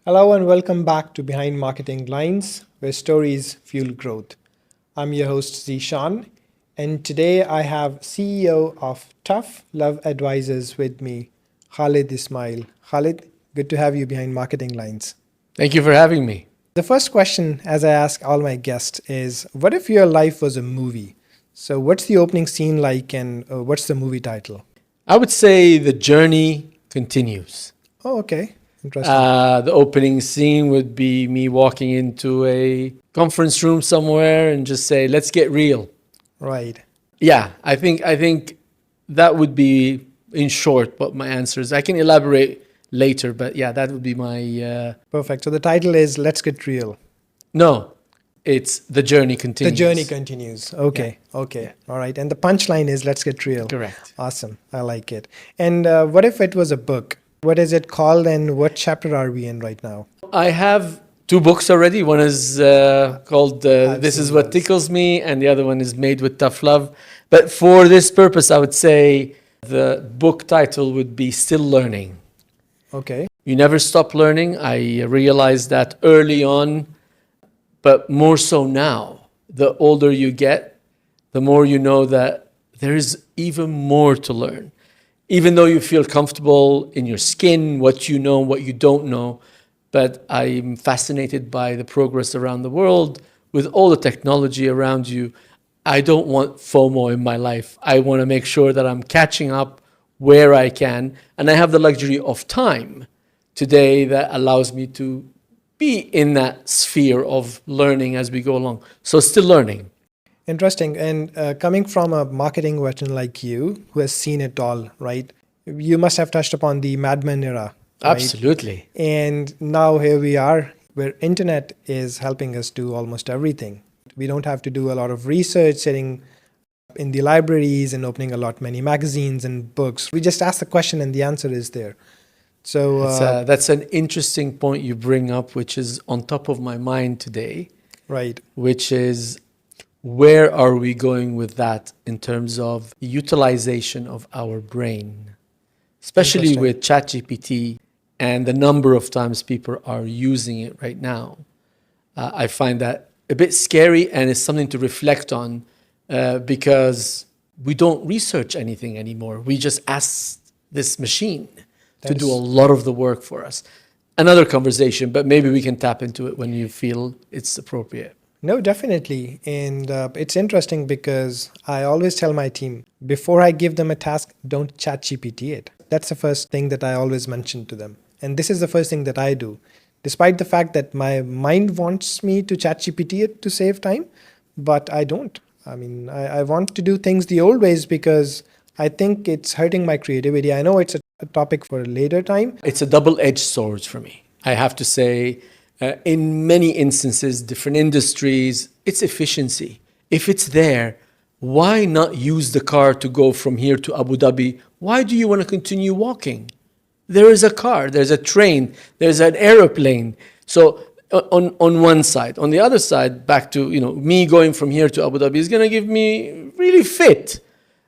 Hello and welcome back to Behind Marketing Lines, where stories fuel growth. I'm your host Zishan, and today I have CEO of TOUGHLOVE Advisors with me, Khaled Ismail. Khaled, good to have you behind Marketing Lines. Thank you for having me. The first question, as I ask all my guests, is what if your life was a movie? So what's the opening scene like, and what's the movie title? I would say the journey continues. Oh, okay. Interesting. The opening scene would be me walking into a conference room somewhere and just say, let's get real. Right. Yeah, I think that would be, in short, what my answer is. I can elaborate later, but yeah, that would be my... Perfect. So the title is Let's Get Real. No, it's The Journey Continues. The journey continues. Okay. Yeah. Okay. Yeah. All right. And the punchline is Let's Get Real. Correct. Awesome. I like it. And what if it was a book? What is it called and what chapter are we in right now? I have 2 books already. One is called This Is What Tickles Me, and the other one is Made with Tough Love. But for this purpose, I would say the book title would be Still Learning. Okay. You never stop learning. I realized that early on, but more so now. The older you get, the more you know that there is even more to learn. Even though you feel comfortable in your skin, what you know, what you don't know, but I'm fascinated by the progress around the world with all the technology around you. I don't want FOMO in my life. I want to make sure that I'm catching up where I can, and I have the luxury of time today that allows me to be in that sphere of learning as we go along. So still learning. Interesting. And coming from a marketing veteran like you, who has seen it all, right? You must have touched upon the Mad Men era. Right? Absolutely. And now here we are, where internet is helping us do almost everything. We don't have to do a lot of research, sitting in the libraries and opening many magazines and books. We just ask the question and the answer is there. So that's an interesting point you bring up, which is on top of my mind today. Right. Which is, where are we going with that in terms of utilization of our brain, especially with ChatGPT and the number of times people are using it right now? I find that a bit scary, and it's something to reflect on because we don't research anything anymore. We just ask this machine to do a lot of the work for us. Another conversation, but maybe we can tap into it when you feel it's appropriate. No, definitely. And it's interesting because I always tell my team, before I give them a task, don't chat GPT it. That's the first thing that I always mention to them. And this is the first thing that I do. Despite the fact that my mind wants me to chat GPT it to save time, but I don't. I mean, I want to do things the old ways because I think it's hurting my creativity. I know it's a topic for a later time. It's a double-edged sword for me. I have to say, in many instances, different industries, it's efficiency. If it's there, why not use the car to go from here to Abu Dhabi? Why do you want to continue walking? There is a car, there's a train, there's an airplane. So on one side. On the other side, back to me going from here to Abu Dhabi is going to give me really fit.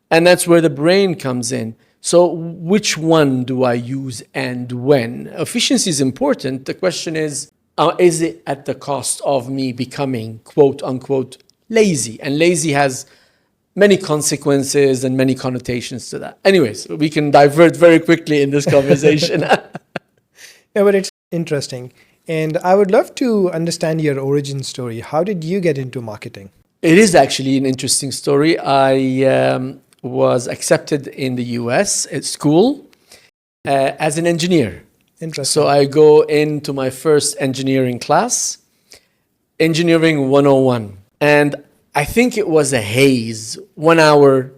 And that's where the brain comes in. So which one do I use and when? Efficiency is important. The question is it at the cost of me becoming, quote unquote, lazy? And lazy has many consequences and many connotations to that. Anyways, we can divert very quickly in this conversation. Yeah, but it's interesting. And I would love to understand your origin story. How did you get into marketing? It is actually an interesting story. I was accepted in the US at school as an engineer. Interesting. So I go into my first engineering class, Engineering 101. And I think it was a haze, 1 hour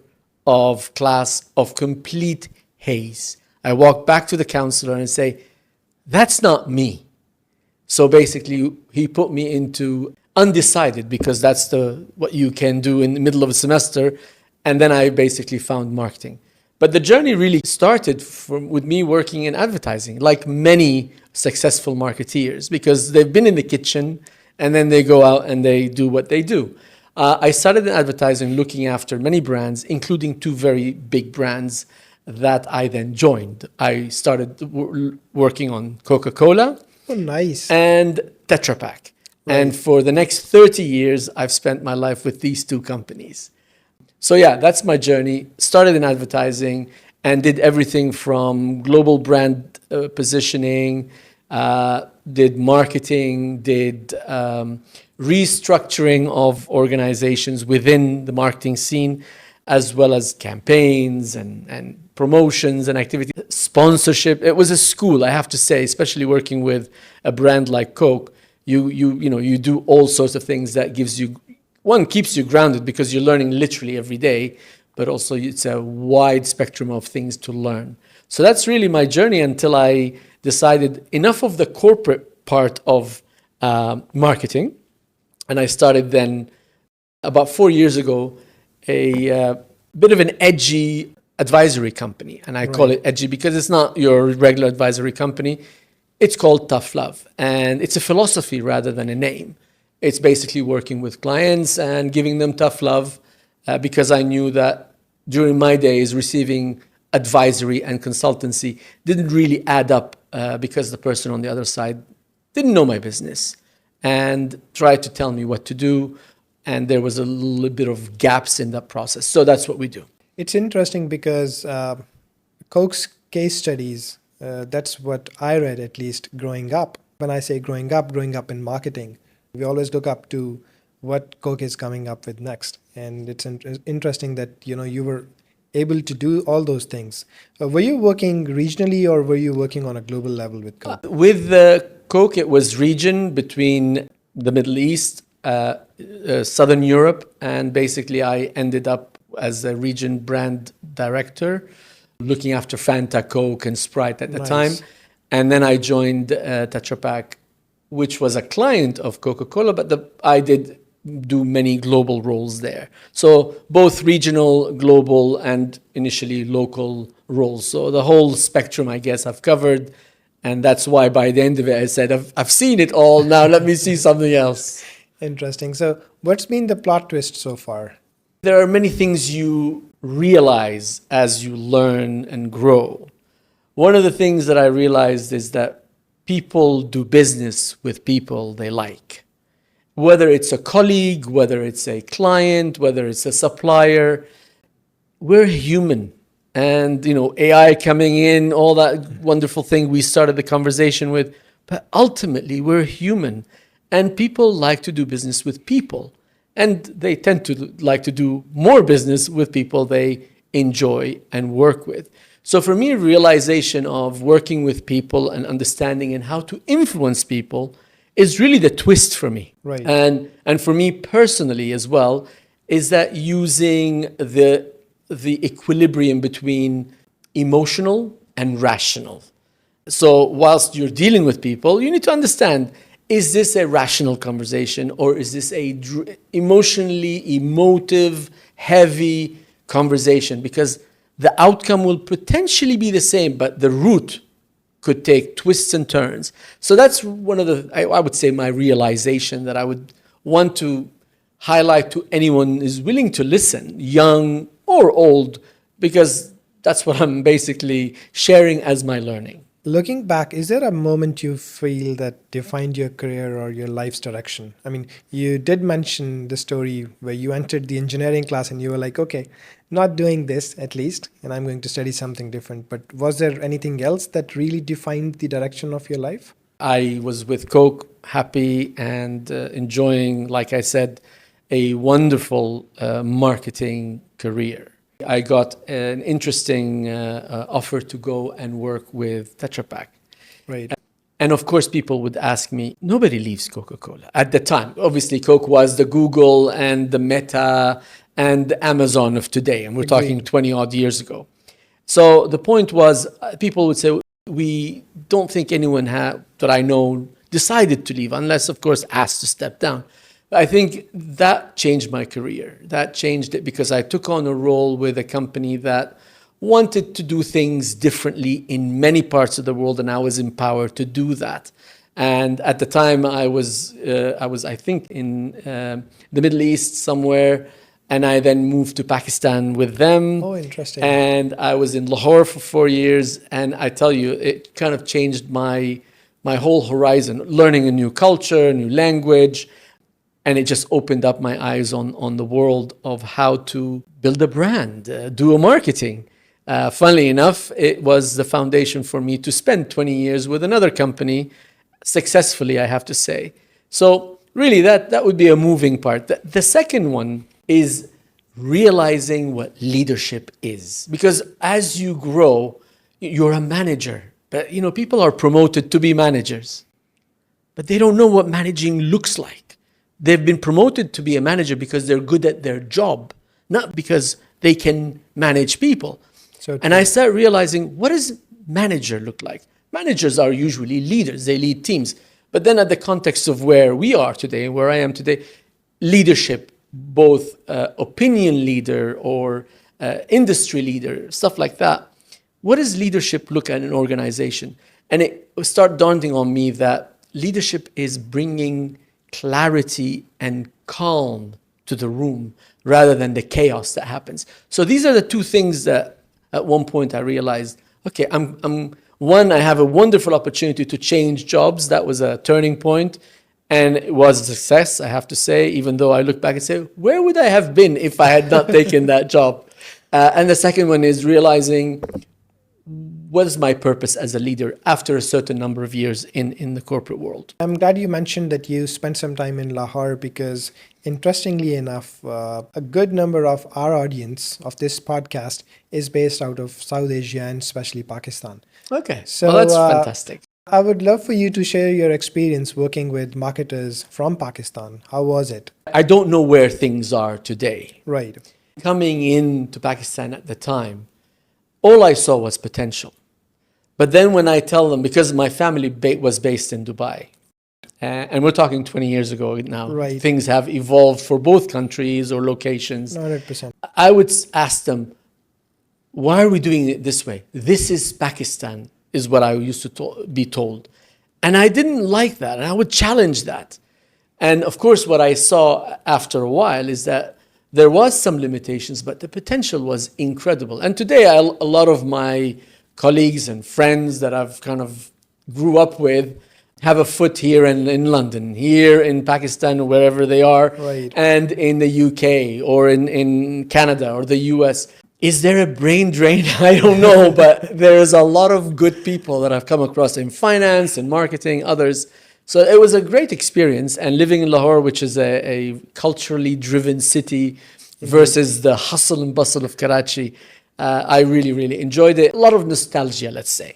of class of complete haze. I walk back to the counselor and say, that's not me. So basically, he put me into undecided because that's what you can do in the middle of a semester. And then I basically found marketing. But the journey really started with me working in advertising, like many successful marketeers, because they've been in the kitchen and then they go out and they do what they do. I started in advertising looking after many brands, including two very big brands that I then joined. I started working on Coca-Cola Oh, nice. and Tetra Pak. And for the next 30 years, I've spent my life with these two companies. So yeah, that's my journey. Started in advertising and did everything from global brand positioning, did marketing, did restructuring of organizations within the marketing scene, as well as campaigns and promotions and activities, sponsorship. It was a school, I have to say, especially working with a brand like Coke. You do all sorts of things that gives you, one, keeps you grounded because you're learning literally every day, but also it's a wide spectrum of things to learn. So that's really my journey until I decided enough of the corporate part of marketing. And I started then about 4 years ago, a bit of an edgy advisory company. And I call it edgy because it's not your regular advisory company. It's called Tough Love. And it's a philosophy rather than a name. It's basically working with clients and giving them tough love because I knew that during my days receiving advisory and consultancy didn't really add up because the person on the other side didn't know my business and tried to tell me what to do. And there was a little bit of gaps in that process. So that's what we do. It's interesting because Coke's case studies, that's what I read at least growing up. When I say growing up in marketing, we always look up to what Coke is coming up with next. And it's interesting that, you were able to do all those things. Were you working regionally or were you working on a global level with Coke? With Coke, it was region between the Middle East, Southern Europe, and basically I ended up as a region brand director, looking after Fanta, Coke, and Sprite at the time. And then I joined Tetra Pak, which was a client of Coca-Cola, but I did do many global roles there. So both regional, global, and initially local roles. So the whole spectrum, I guess, I've covered. And that's why by the end of it, I said, I've seen it all. Now let me see something else. Interesting. So what's been the plot twist so far? There are many things you realize as you learn and grow. One of the things that I realized is that people do business with people they like. Whether it's a colleague, whether it's a client, whether it's a supplier, we're human. And, AI coming in, all that wonderful thing we started the conversation with, but ultimately we're human. And people like to do business with people. And they tend to like to do more business with people they enjoy and work with. So for me, realization of working with people and understanding and how to influence people is really the twist for me. Right. And for me personally as well, is that using the equilibrium between emotional and rational. So whilst you're dealing with people, you need to understand, is this a rational conversation or is this a emotionally emotive, heavy conversation? Because the outcome will potentially be the same, but the root could take twists and turns. So that's one of I would say, my realization that I would want to highlight to anyone who's willing to listen, young or old, because that's what I'm basically sharing as my learning. Looking back, is there a moment you feel that defined your career or your life's direction? I mean, you did mention the story where you entered the engineering class and you were like, okay, not doing this at least, and I'm going to study something different. But was there anything else that really defined the direction of your life? I was with Coke, happy and enjoying, like I said, a wonderful marketing career. I got an interesting offer to go and work with Tetra Pak. Right. And of course, people would ask me, nobody leaves Coca-Cola. At the time, obviously, Coke was the Google and the Meta and the Amazon of today. And we're talking 20 odd years ago. So the point was, people would say, we don't think anyone that I know decided to leave, unless, of course, asked to step down. I think that changed my career. That changed it because I took on a role with a company that wanted to do things differently in many parts of the world, and I was empowered to do that. And at the time, I think, in the Middle East somewhere, and I then moved to Pakistan with them. Oh, interesting. And I was in Lahore for 4 years, and I tell you, it kind of changed my whole horizon. Learning a new culture, a new language, and it just opened up my eyes on the world of how to build a brand, do a marketing. Funnily enough, it was the foundation for me to spend 20 years with another company successfully, I have to say. So really, that would be a moving part. The second one is realizing what leadership is. Because as you grow, you're a manager. But people are promoted to be managers, but they don't know what managing looks like. They've been promoted to be a manager because they're good at their job, not because they can manage people. And I start realizing, what does manager look like? Managers are usually leaders. They lead teams. But then at the context of where we are today, where I am today, leadership, both opinion leader or industry leader, stuff like that. What does leadership look at in an organization? And it started dawning on me that leadership is bringing clarity and calm to the room rather than the chaos that happens. So these are the two things that at one point I realized, okay, I have a wonderful opportunity to change jobs. That was a turning point, and it was a success, I have to say, even though I look back and say, where would I have been if I had not taken that job? And the second one is realizing, what is my purpose as a leader after a certain number of years in the corporate world? I'm glad you mentioned that you spent some time in Lahore because, interestingly enough, a good number of our audience of this podcast is based out of South Asia and especially Pakistan. Okay, So well, that's fantastic. I would love for you to share your experience working with marketers from Pakistan. How was it? I don't know where things are today. Right. Coming into Pakistan at the time, all I saw was potential. But then when I tell them, because my family was based in Dubai, and we're talking 20 years ago now, Right. things have evolved for both countries or locations. 100%. I would ask them, why are we doing it this way? This is Pakistan, is what I used to be told. And I didn't like that, and I would challenge that. And of course, what I saw after a while is that there was some limitations, but the potential was incredible. And today, a lot of my colleagues and friends that I've kind of grew up with have a foot here in London, here in Pakistan, wherever they are, Right. and in the UK or in Canada or the US. Is there a brain drain? I don't know, but there's a lot of good people that I've come across in finance and marketing, others. So it was a great experience. And living in Lahore, which is a culturally driven city versus the hustle and bustle of Karachi, I really, really enjoyed it. A lot of nostalgia, let's say.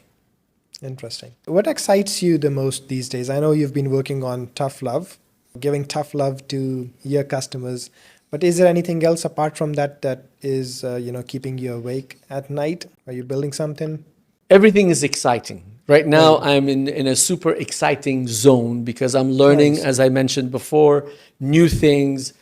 Interesting. What excites you the most these days? I know you've been working on tough love, giving tough love to your customers. But is there anything else apart from that is keeping you awake at night? Are you building something? Everything is exciting. Right now, I'm in a super exciting zone because I'm learning, Nice. as I mentioned before, new things.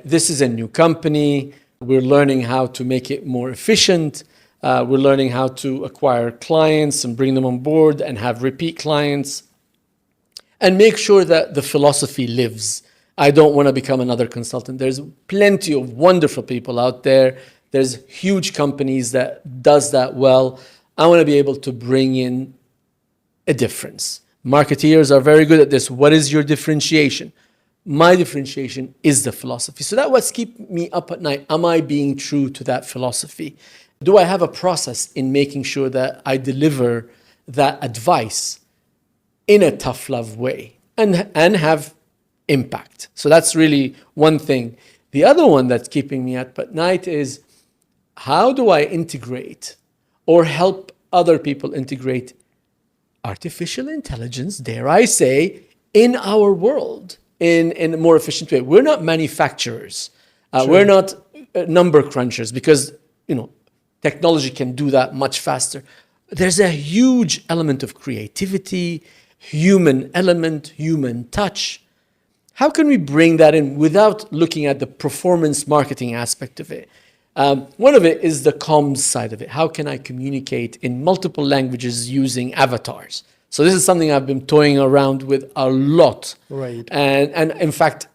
This is a new company. We're learning how to make it more efficient. We're learning how to acquire clients and bring them on board and have repeat clients and make sure that the philosophy lives. I don't want to become another consultant. There's plenty of wonderful people out there. There's huge companies that does that well. I want to be able to bring in a difference. Marketeers are very good at this. What is your differentiation? My differentiation is the philosophy. So that's what's keeping me up at night. Am I being true to that philosophy? Do I have a process in making sure that I deliver that advice in a tough love way and have impact? So that's really one thing. The other one that's keeping me up at night is, how do I integrate or help other people integrate artificial intelligence, dare I say, in our world in a more efficient way? We're not manufacturers. We're not number crunchers because, technology can do that much faster. There's a huge element of creativity, human element, human touch. How can we bring that in without looking at the performance marketing aspect of it? One of it is the comms side of it. How can I communicate in multiple languages using avatars? So this is something I've been toying around with a lot. Right. And in fact,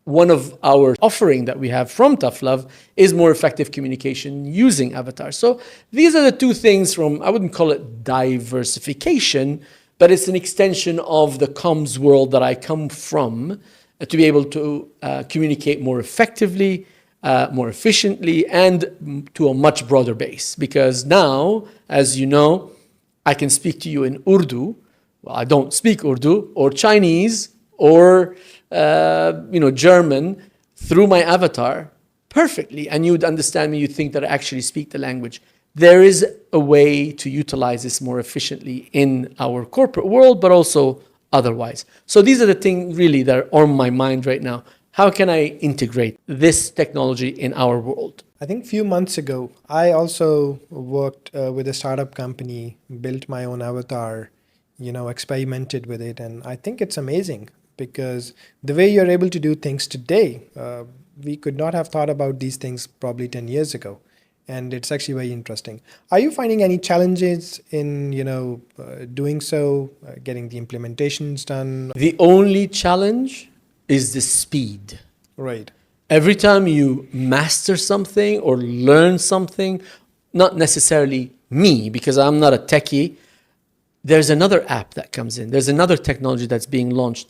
one of our offering that we have from Tough Love is more effective communication using avatars. So these are the two things from, I wouldn't call it diversification, but it's an extension of the comms world that I come from to be able to communicate more effectively, more efficiently, and to a much broader base. Because now, as you know, I can speak to you in Urdu. Well, I don't speak Urdu, or Chinese, or German through my avatar perfectly, and you'd understand me. You'd think that I actually speak the language. There is a way to utilize this more efficiently in our corporate world, but also otherwise. So these are the things really that are on my mind right now. How can I integrate this technology in our world? I think a few months ago, I also worked with a startup company, built my own avatar, experimented with it. And I think it's amazing because the way you're able to do things today, we could not have thought about these things probably 10 years ago. And it's actually very interesting. Are you finding any challenges in, doing so, getting the implementations done? The only challenge is the speed. Right. Every time you master something or learn something, not necessarily me, because I'm not a techie, there's another app that comes in. There's another technology that's being launched.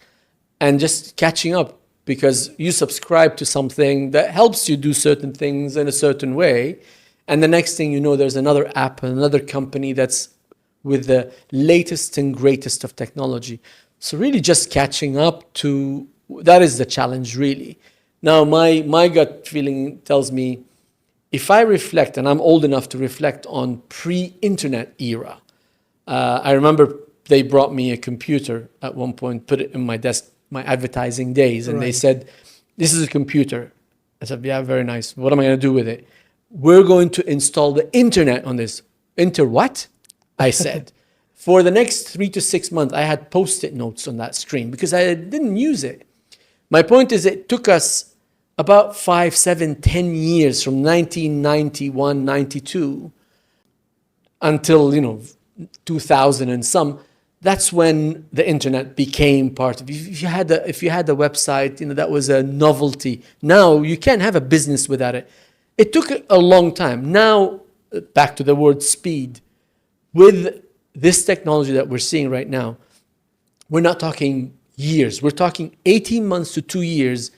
And just catching up, because you subscribe to something that helps you do certain things in a certain way. And the next thing you know, there's another app, another company that's with the latest and greatest of technology. So really just catching up to, that is the challenge really. Now, my gut feeling tells me, if I reflect, and I'm old enough to reflect on pre-internet era, I remember they brought me a computer at one point, put it in my desk, my advertising days, and They said, this is a computer. I said, yeah, very nice. What am I going to do with it? We're going to install the internet on this. Inter what? I said. For the next 3 to 6 months, I had Post-it notes on that screen because I didn't use it. My point is, it took us about 5, 7, 10 years from 1991, 92 until, 2000 and some. That's when the internet became part of it. If you had a website, that was a novelty. Now you can't have a business without it. It took a long time. Now, back to the word speed. With this technology that we're seeing right now, we're not talking years. We're talking 18 months to 2 years.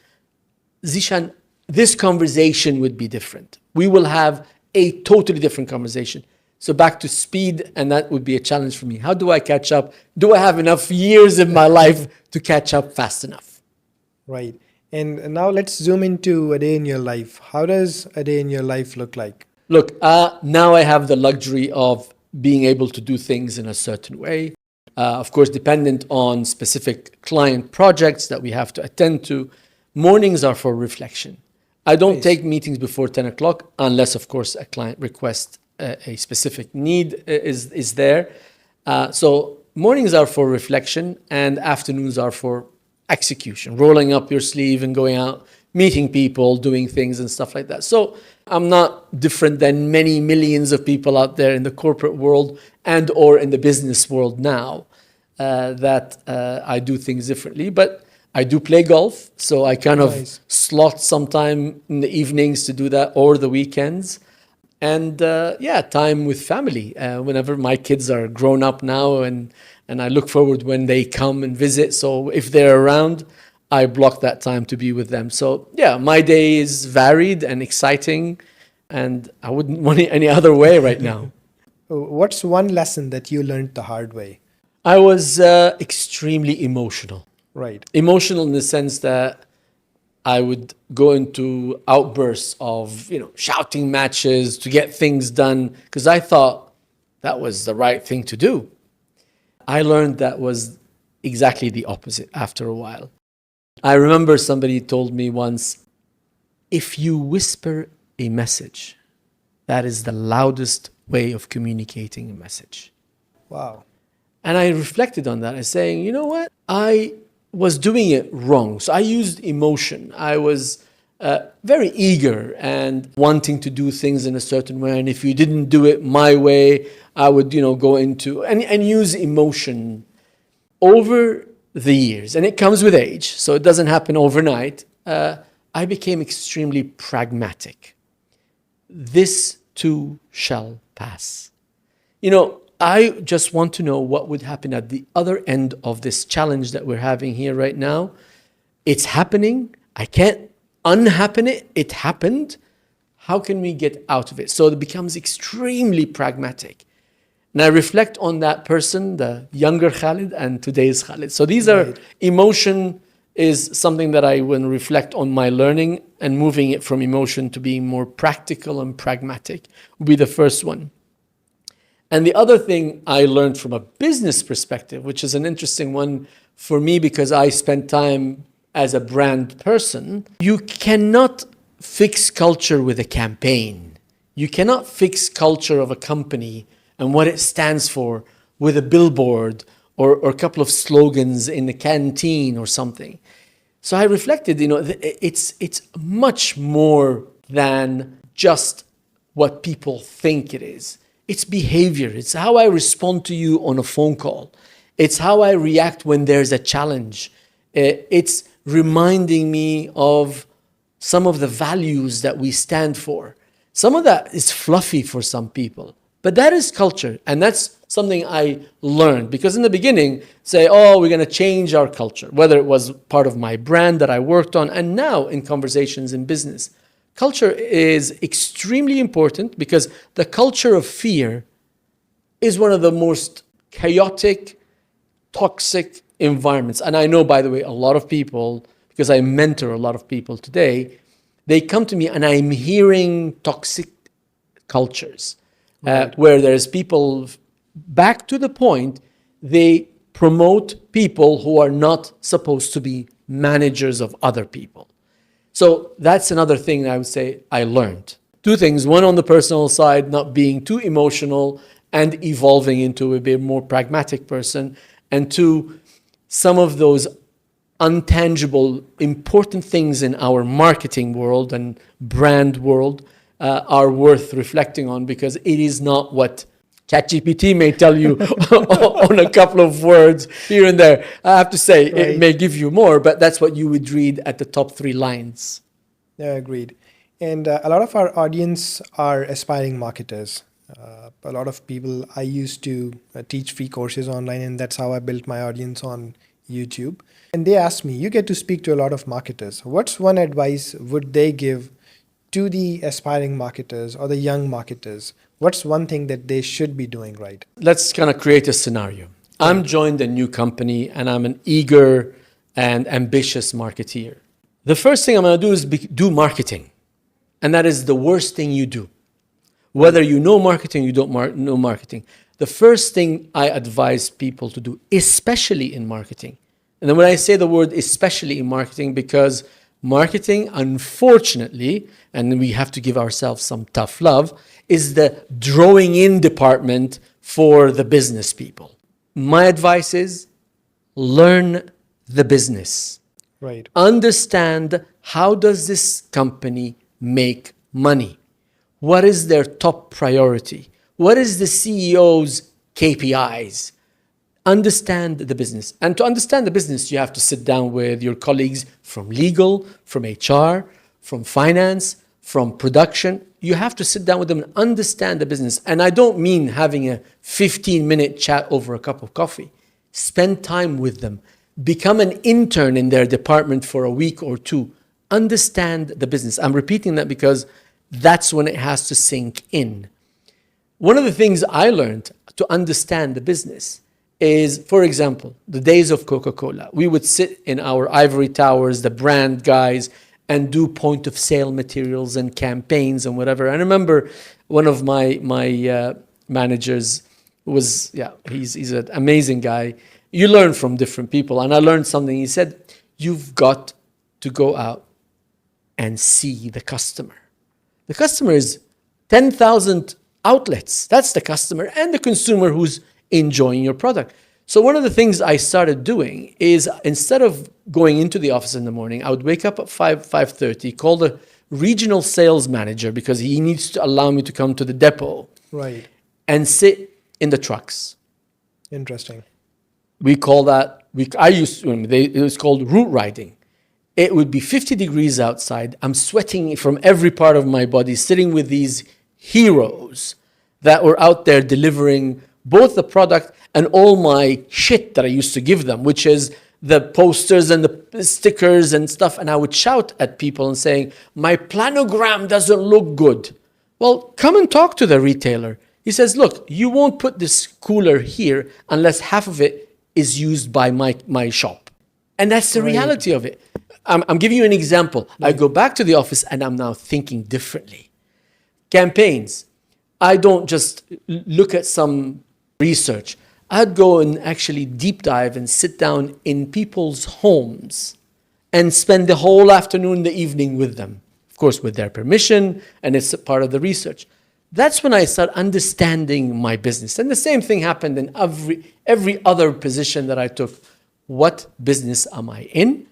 Zishan, this conversation would be different. We will have a totally different conversation. So back to speed, and that would be a challenge for me. How do I catch up? Do I have enough years in my life to catch up fast enough? Right. And now let's zoom into a day in your life. How does a day in your life look like? Look, now I have the luxury of being able to do things in a certain way. Of course, dependent on specific client projects that we have to attend to. Mornings are for reflection. I don't take meetings before 10 o'clock unless, of course, a client requests a specific need is there. So mornings are for reflection and afternoons are for execution, rolling up your sleeve and going out, meeting people, doing things and stuff like that. So I'm not different than many millions of people out there in the corporate world and or in the business world now that I do things differently. But I do play golf, so I kind of slot some time in the evenings to do that or the weekends. And time with family. Whenever my kids are grown up now, and I look forward when they come and visit. So if they're around, I block that time to be with them. So yeah, my day is varied and exciting, and I wouldn't want it any other way right now. What's one lesson that you learned the hard way? I was extremely emotional. Right. Emotional in the sense that I would go into outbursts of, shouting matches to get things done because I thought that was the right thing to do. I learned that was exactly the opposite after a while. I remember somebody told me once, if you whisper a message, that is the loudest way of communicating a message. Wow. And I reflected on that as saying, you know what? I was doing it wrong. So I used emotion. I was very eager and wanting to do things in a certain way. And if you didn't do it my way, I would, go into and use emotion over the years. And it comes with age, so it doesn't happen overnight. I became extremely pragmatic. This too shall pass. I just want to know what would happen at the other end of this challenge that we're having here right now. It's happening. I can't unhappen it. It happened. How can we get out of it? So it becomes extremely pragmatic. And I reflect on that person, the younger Khaled and today's Khaled. So these are, emotion is something that I will reflect on my learning, and moving it from emotion to being more practical and pragmatic will be the first one. And the other thing I learned from a business perspective, which is an interesting one for me because I spent time as a brand person, you cannot fix culture with a campaign. You cannot fix culture of a company and what it stands for with a billboard or a couple of slogans in the canteen or something. So I reflected, it's much more than just what people think it is. It's behavior. It's how I respond to you on a phone call. It's how I react when there's a challenge. It's reminding me of some of the values that we stand for. Some of that is fluffy for some people, but that is culture. And that's something I learned, because in the beginning, say, we're going to change our culture, whether it was part of my brand that I worked on, and now in conversations in business. Culture is extremely important because the culture of fear is one of the most chaotic, toxic environments. And I know, by the way, a lot of people, because I mentor a lot of people today, they come to me and I'm hearing toxic cultures, where there's people, back to the point, they promote people who are not supposed to be managers of other people. So that's another thing I would say I learned. Two things. One, on the personal side, not being too emotional and evolving into a bit more pragmatic person. And two, some of those untangible, important things in our marketing world and brand world are worth reflecting on, because it is not what ChatGPT may tell you on a couple of words here and there. I have to say, it may give you more, but that's what you would read at the top 3 lines. Yeah, agreed. And a lot of our audience are aspiring marketers. A lot of people, I used to teach free courses online, and that's how I built my audience on YouTube. And they asked me, you get to speak to a lot of marketers. What's one advice would they give to the aspiring marketers or the young marketers? What's one thing that they should be doing right? Let's kind of create a scenario. I'm joined a new company and I'm an eager and ambitious marketeer. The first thing I'm going to do is do marketing. And that is the worst thing you do. Whether you know marketing, you don't know marketing. The first thing I advise people to do, especially in marketing. And then when I say the word especially in marketing, because marketing, unfortunately, and we have to give ourselves some tough love, is the drawing in department for the business people. My advice is learn the business. Right. Understand, how does this company make money? What is their top priority? What is the CEO's KPIs? Understand the business. And to understand the business, you have to sit down with your colleagues from legal, from HR, from finance, from production. You have to sit down with them and understand the business. And I don't mean having a 15-minute chat over a cup of coffee. Spend time with them. Become an intern in their department for a week or 2. Understand the business. I'm repeating that because that's when it has to sink in. One of the things I learned to understand the business is, for example, the days of Coca-Cola. We would sit in our ivory towers, the brand guys, and do point of sale materials and campaigns and whatever. I remember one of my managers was, he's an amazing guy. You learn from different people. And I learned something. He said, you've got to go out and see the customer. The customer is 10,000 outlets. That's the customer and the consumer who's enjoying your product. So one of the things I started doing is instead of going into the office in the morning, I would wake up at 5:30, call the regional sales manager because he needs to allow me to come to the depot Right. and sit in the trucks. Interesting. We call that, it was called route riding. It would be 50 degrees outside. I'm sweating from every part of my body, sitting with these heroes that were out there delivering both the product and all my shit that I used to give them, which is the posters and the stickers and stuff. And I would shout at people and saying, my planogram doesn't look good. Well, come and talk to the retailer. He says, look, you won't put this cooler here unless half of it is used by my shop. And that's the reality of it. I'm giving you an example. I go back to the office and I'm now thinking differently. Campaigns. I don't just look at some research. I'd go and actually deep dive and sit down in people's homes and spend the whole afternoon, the evening with them. Of course, with their permission, and it's a part of the research. That's when I start understanding my business. And the same thing happened in every other position that I took. What business am I in?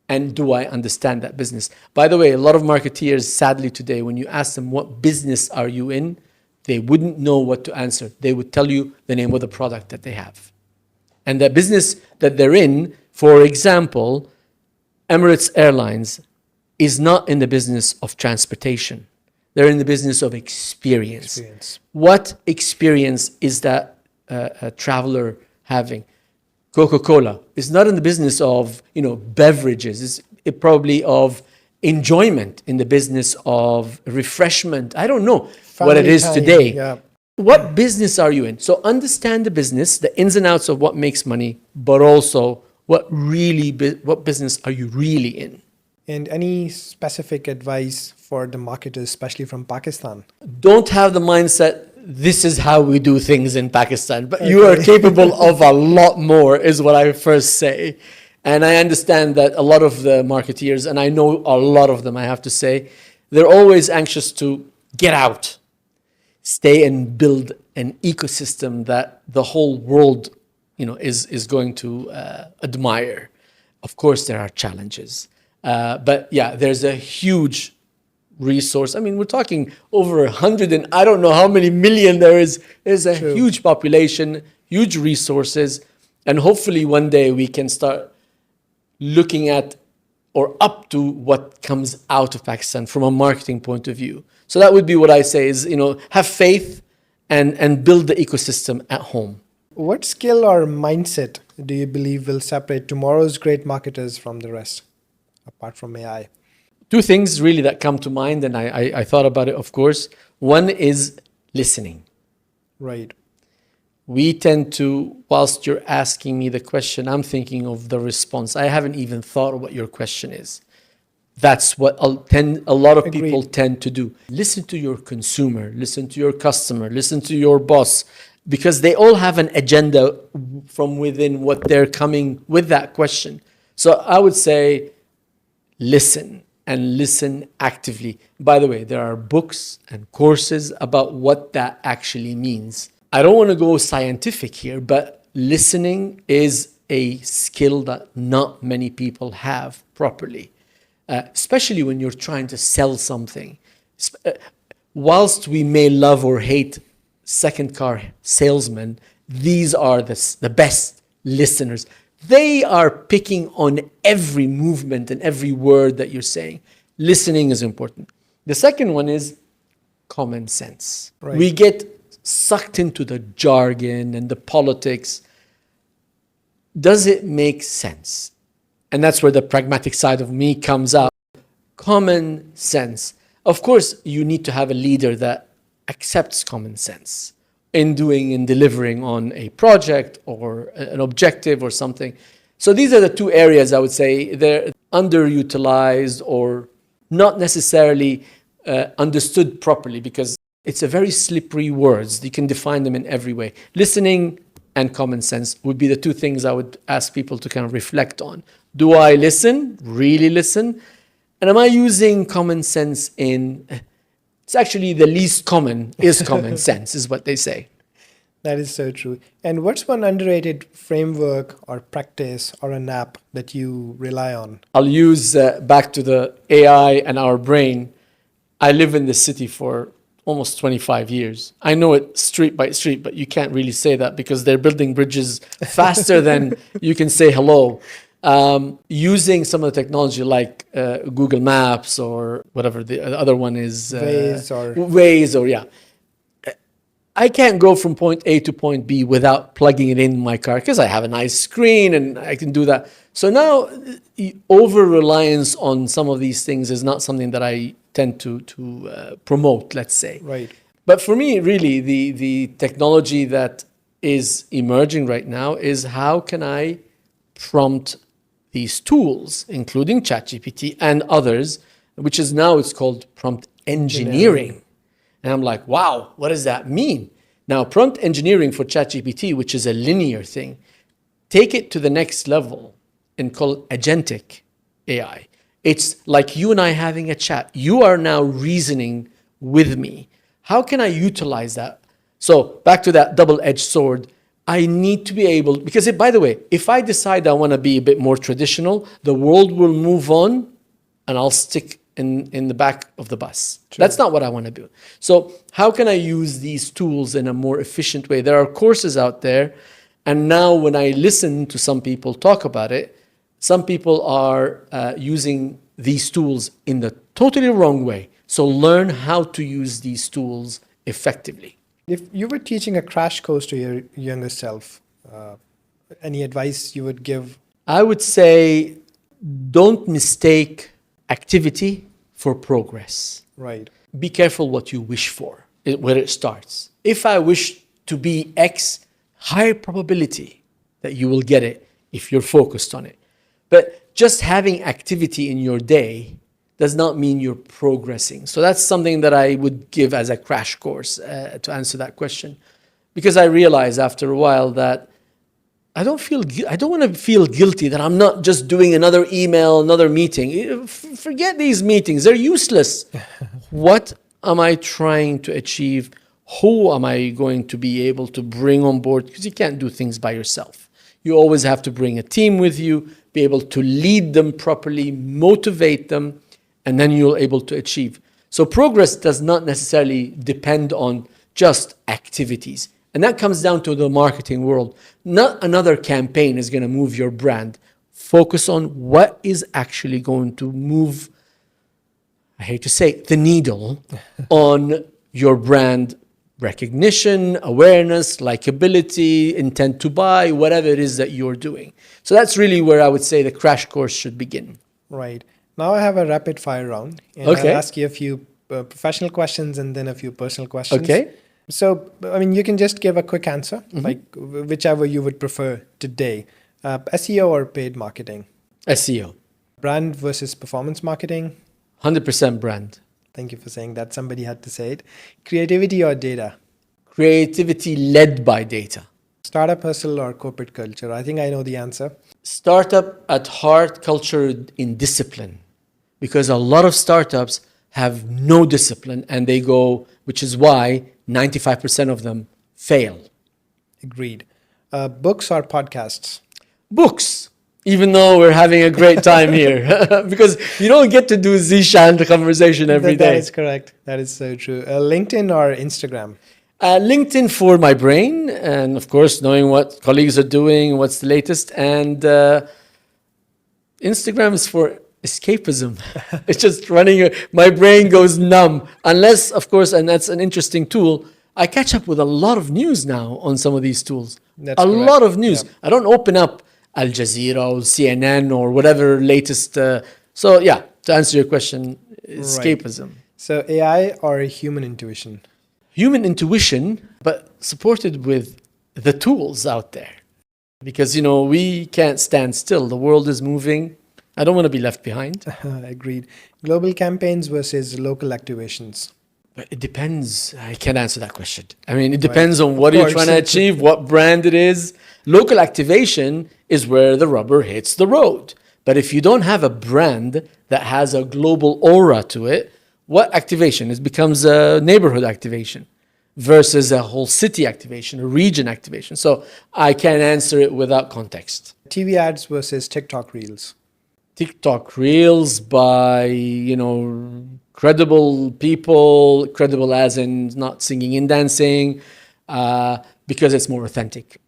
And do I understand that business? By the way, a lot of marketeers, sadly today, when you ask them, what business are you in? They wouldn't know what to answer. They would tell you the name of the product that they have. And the business that they're in, for example, Emirates Airlines is not in the business of transportation. They're in the business of experience. What experience is that a traveler having? Coca-Cola is not in the business of beverages. It's probably of enjoyment, in the business of refreshment. I don't know what it is today. Yeah. What business are you in? So understand the business, the ins and outs of what makes money, but also what business are you really in? And any specific advice for the marketers, especially from Pakistan? Don't have the mindset, this is how we do things in Pakistan, but you are capable of a lot more, is what I first say. And I understand that a lot of the marketeers, and I know a lot of them, I have to say, they're always anxious to get out, stay and build an ecosystem that the whole world, is going to admire. Of course, there are challenges. But yeah, there's a huge resource. I mean, we're talking over 100 and I don't know how many million there is. There's a huge population, huge resources. And hopefully one day we can start looking at or up to what comes out of Pakistan from a marketing point of view. So that would be what I say is, have faith and build the ecosystem at home. What skill or mindset do you believe will separate tomorrow's great marketers from the rest, apart from AI? Two things really that come to mind, and I thought about it, of course. One is listening. Right. We tend to, whilst you're asking me the question, I'm thinking of the response. I haven't even thought of what your question is. That's what a lot of people tend to do. Listen to your consumer, listen to your customer, listen to your boss, because they all have an agenda from within what they're coming with that question. So I would say listen, and listen actively. By the way, there are books and courses about what that actually means. I don't want to go scientific here, but listening is a skill that not many people have properly, especially when you're trying to sell something. Whilst we may love or hate second car salesmen, these are the best listeners. They are picking on every movement and every word that you're saying. Listening is important. The second one is common sense. Right. We get sucked into the jargon and the politics. Does it make sense? And that's where the pragmatic side of me comes out. Common sense. Of course, you need to have a leader that accepts common sense in doing and delivering on a project or an objective or something. So these are the two areas I would say they're underutilized or not necessarily understood properly, because it's a very slippery words. You can define them in every way. Listening and common sense would be the two things I would ask people to kind of reflect on. Do I listen, really listen? And am I using common sense in... It's actually the least common is common sense, is what they say. That is so true. And what's one underrated framework or practice or an app that you rely on? I'll use back to the AI and our brain. I live in this city for almost 25 years. I know it street by street, but you can't really say that because they're building bridges faster than you can say hello. Using some of the technology like Google Maps or whatever the other one is, Waze or yeah. I can't go from point A to point B without plugging it in my car because I have a nice screen and I can do that. So now, over reliance on some of these things is not something that I tend to promote, let's say. Right. But for me, really, the technology that is emerging right now is how can I prompt these tools, including ChatGPT and others, which is now it's called prompt engineering. And I'm like, wow, what does that mean? Now, prompt engineering for ChatGPT, which is a linear thing, take it to the next level and call it agentic AI. It's like you and I having a chat. You are now reasoning with me. How can I utilize that? So back to that double-edged sword, I need to be able, because by the way, if I decide I want to be a bit more traditional, the world will move on and I'll stick in the back of the bus. True. That's not what I want to do. So how can I use these tools in a more efficient way? There are courses out there. And now when I listen to some people talk about it, some people are using these tools in the totally wrong way. So learn how to use these tools effectively. If you were teaching a crash course to your younger self, any advice you would give? I would say don't mistake activity for progress. Right. Be careful what you wish for, where it starts. If I wish to be X, higher probability that you will get it if you're focused on it. But just having activity in your day does not mean you're progressing. So that's something that I would give as a crash course to answer that question. Because I realize after a while that I don't want to feel guilty that I'm not just doing another email, another meeting. Forget these meetings. They're useless. What am I trying to achieve? Who am I going to be able to bring on board? Because you can't do things by yourself. You always have to bring a team with you, be able to lead them properly, motivate them, and then you're able to achieve. So progress does not necessarily depend on just activities. And that comes down to the marketing world. Not another campaign is going to move your brand. Focus on what is actually going to move, I hate to say, the needle on your brand recognition, awareness, likability, intent to buy, whatever it is that you're doing. So that's really where I would say the crash course should begin. Right. Now I have a rapid fire round. And Okay. I'll ask you a few professional questions and then a few personal questions. Okay. So, I mean, you can just give a quick answer, like whichever you would prefer today. SEO or paid marketing? SEO. Brand versus performance marketing? 100% brand. Thank you for saying that. Somebody had to say it. Creativity or data? Creativity led by data. Startup hustle or corporate culture? I think I know the answer. Startup at heart, culture in discipline. Because a lot of startups have no discipline and they go, which is why 95% of them fail. Agreed. Books or podcasts? Books, even though we're having a great time here. Because you don't get to do Zishan conversation every day. That is correct. That is so true. LinkedIn or Instagram? LinkedIn for my brain, and of course, knowing what colleagues are doing, what's the latest. And Instagram is for escapism. It's just running, my brain goes numb. Unless, of course, and that's an interesting tool, I catch up with a lot of news now on some of these tools. That's a correct. lot of news. Yeah. I don't open up Al Jazeera or CNN or whatever latest. So yeah, to answer your question, escapism. Right. So AI or human intuition? Human intuition, but supported with the tools out there. Because, you know, we can't stand still. The world is moving. I don't want to be left behind. Agreed. Global campaigns versus local activations? But it depends. I can't answer that question. I mean, it depends on what Of you're course. trying to achieve, what brand it is. Local activation is where the rubber hits the road. But if you don't have a brand that has a global aura to it, what activation? It becomes a neighborhood activation. versus a whole city activation, a region activation. So I can't answer it without context. TV ads versus TikTok reels. TikTok reels by, credible people, credible as in not singing and dancing, because it's more authentic.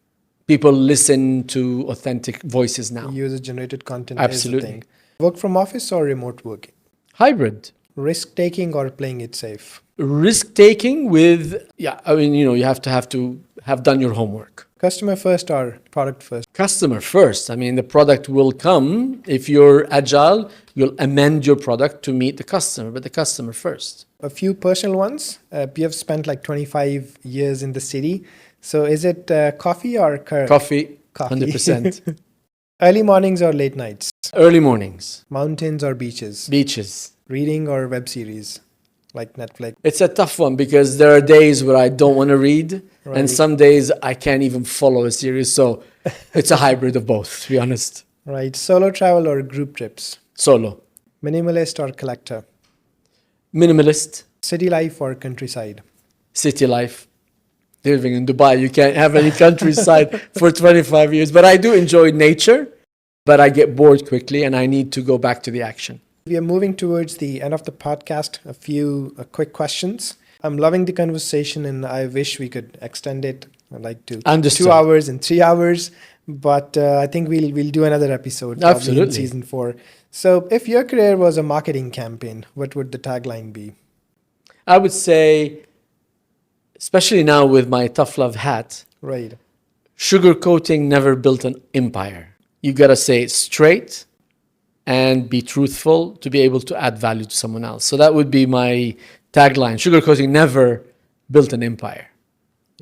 People listen to authentic voices now. User-generated content Absolutely. is the thing. Work from office or remote working? Hybrid. Risk-taking or playing it safe? Risk-taking with, you have to have done your homework. Customer first or product first? Customer first. The product will come. If you're agile, you'll amend your product to meet the customer, but the customer first. A few personal ones. You have spent like 25 years in the city. So is it coffee or Coffee, 100%. Early mornings or late nights? Early mornings. Mountains or beaches? Beaches. Reading or web series like Netflix? It's a tough one because there are days where I don't want to read, Right. and some days I can't even follow a series. So it's a hybrid of both, to be honest. Right. Solo travel or group trips? Solo. Minimalist or collector? Minimalist. City life or countryside? City life. Living in Dubai, you can't have any countryside for 25 years. But I do enjoy nature, but I get bored quickly and I need to go back to the action. We are moving towards the end of the podcast. A few quick questions. I'm loving the conversation and I wish we could extend it like to Understood. 2 hours and 3 hours. But I think we'll do another episode probably in Absolutely. season 4. So if your career was a marketing campaign, what would the tagline be? I would say, especially now with my tough love hat, Right. sugarcoating never built an empire. You got to say it straight and be truthful to be able to add value to someone else. So that would be my tagline. Sugarcoating never built an empire.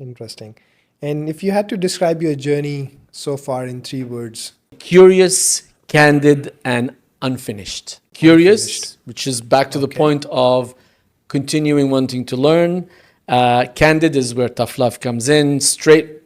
Interesting. And if you had to describe your journey so far in 3 words? Curious, candid, and unfinished. Curious, Unfinished. which is back to the Okay. point of continuing wanting to learn. Candid is where tough love comes in, straight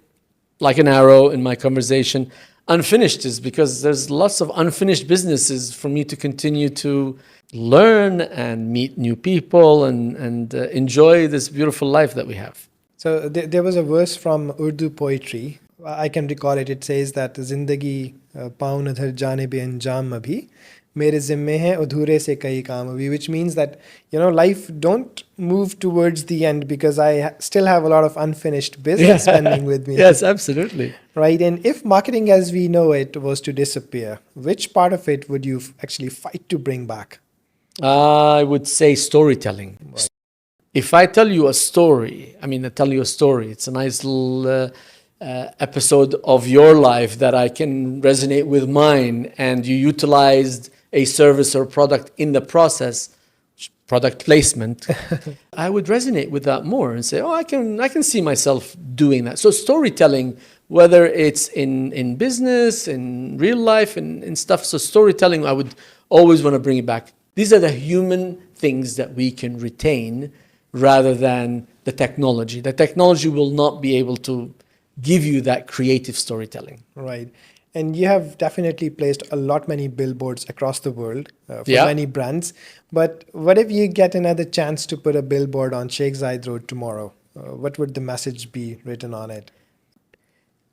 like an arrow in my conversation. Unfinished is because there's lots of unfinished businesses for me to continue to learn and meet new people and enjoy this beautiful life that we have. So there was a verse from Urdu poetry. I can recall it. It says that Zindagi paun udhar jaane be anjam abhi mere zimme hai adhure se kai kaam abhi, which means that life don't move towards the end because I still have a lot of unfinished business pending with me. Yes, absolutely. Right. And if marketing as we know it was to disappear, which part of it would you actually fight to bring back? I would say storytelling. Right. If I tell you a story, it's a nice little episode of your life that I can resonate with mine, and you utilized a service or product in the process, product placement, I would resonate with that more and say, oh, I can see myself doing that. So storytelling, whether it's in business, in real life, in stuff. So storytelling, I would always want to bring it back. These are the human things that we can retain rather than the technology. The technology will not be able to give you that creative storytelling. Right. And you have definitely placed a lot many billboards across the world for Yeah. many brands. But what if you get another chance to put a billboard on Sheikh Zayed Road tomorrow? What would the message be written on it?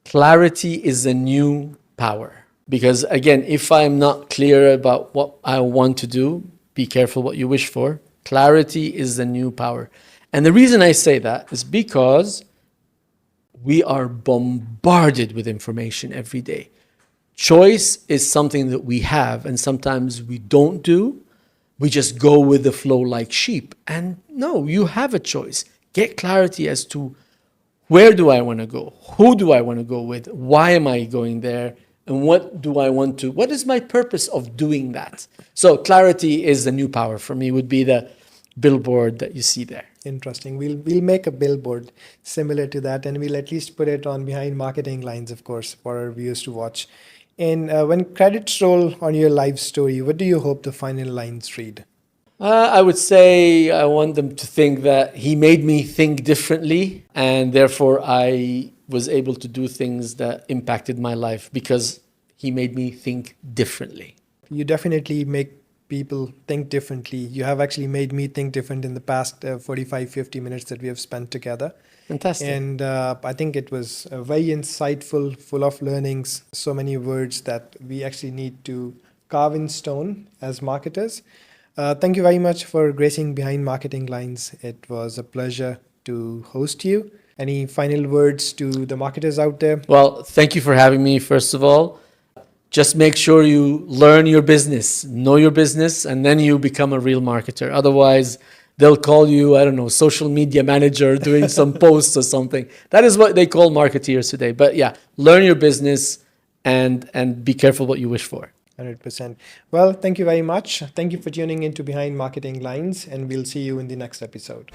Clarity is the new power. Because again, if I'm not clear about what I want to do, be careful what you wish for. Clarity is the new power. And the reason I say that is because we are bombarded with information every day. Choice is something that we have, and sometimes we don't do. We just go with the flow like sheep. And no, you have a choice. Get clarity as to where do I want to go? Who do I want to go with? Why am I going there? And what do I want to? What is my purpose of doing that? So clarity is the new power for me, would be the billboard that you see there. Interesting. We'll make a billboard similar to that, and we'll at least put it on behind marketing lines, of course, for our viewers to watch. And when credits roll on your life story, what do you hope the final lines read? I would say I want them to think that he made me think differently, and therefore I was able to do things that impacted my life because he made me think differently. You definitely make people think differently. You have actually made me think different in the past 45, 50 minutes that we have spent together. Fantastic. And I think it was very insightful, full of learnings, so many words that we actually need to carve in stone as marketers. Thank you very much for gracing Behind Marketing Lines. It was a pleasure to host you. Any final words to the marketers out there? Well, thank you for having me, first of all. Just make sure you learn your business, know your business, and then you become a real marketer. Otherwise, they'll call you, I don't know, social media manager doing some posts or something. That is what they call marketeers today. But yeah, learn your business and be careful what you wish for. 100%. Well, thank you very much. Thank you for tuning in to Behind Marketing Lines, and we'll see you in the next episode.